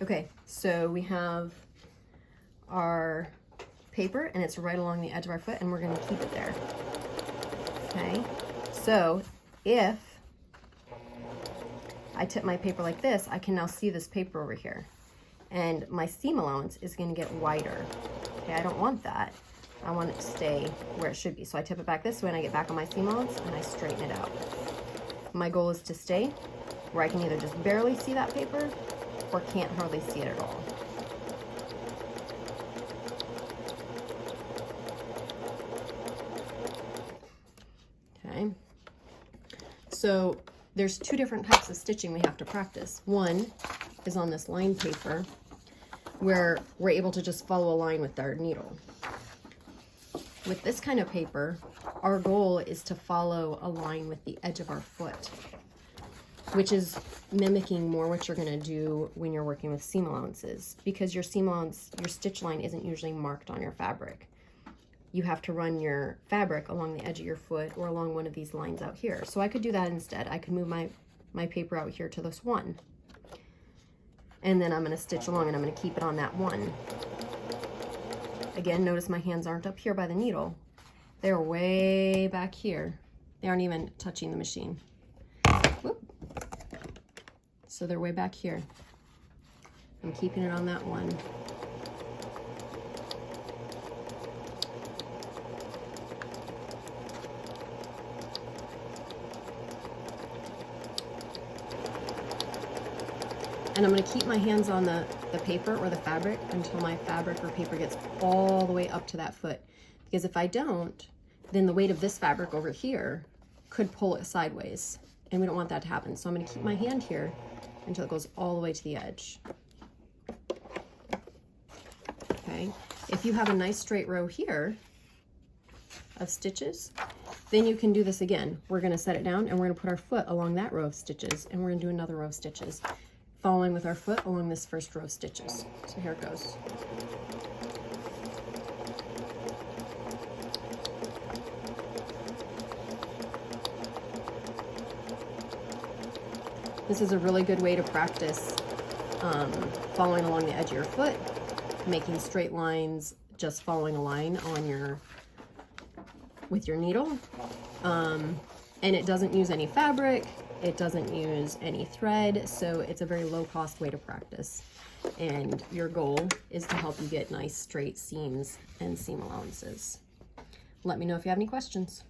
Okay, so we have our paper and it's right along the edge of our foot and we're gonna keep it there. Okay, so if I tip my paper like this, I can now see this paper over here. And my seam allowance is gonna get wider. Okay, I don't want that. I want it to stay where it should be. So I tip it back this way and I get back on my seam allowance and I straighten it out. My goal is to stay where I can either just barely see that paper or can't hardly see it at all. Okay, so there's two different types of stitching we have to practice. One is on this line paper where we're able to just follow a line with our needle. With this kind of paper, our goal is to follow a line with the edge of our foot, which is mimicking more what you're gonna do when you're working with seam allowances, because your seam allowance, your stitch line isn't usually marked on your fabric. You have to run your fabric along the edge of your foot or along one of these lines out here. So I could do that instead. I could move my paper out here to this one. And then I'm gonna stitch along and I'm gonna keep it on that one. Again, notice my hands aren't up here by the needle. They're way back here. They aren't even touching the machine. Whoop. So they're way back here. I'm keeping it on that one. And I'm going to keep my hands on the paper or the fabric until my fabric or paper gets all the way up to that foot. Because if I don't, then the weight of this fabric over here could pull it sideways. And we don't want that to happen. So I'm going to keep my hand here until it goes all the way to the edge. Okay. If you have a nice straight row here of stitches, then you can do this again. We're going to set it down and we're going to put our foot along that row of stitches and we're going to do another row of stitches, following with our foot along this first row of stitches. So here it goes. This is a really good way to practice following along the edge of your foot, making straight lines, just following a line on with your needle. And it doesn't use any fabric. It doesn't use any thread, so it's a very low-cost way to practice. And your goal is to help you get nice straight seams and seam allowances. Let me know if you have any questions.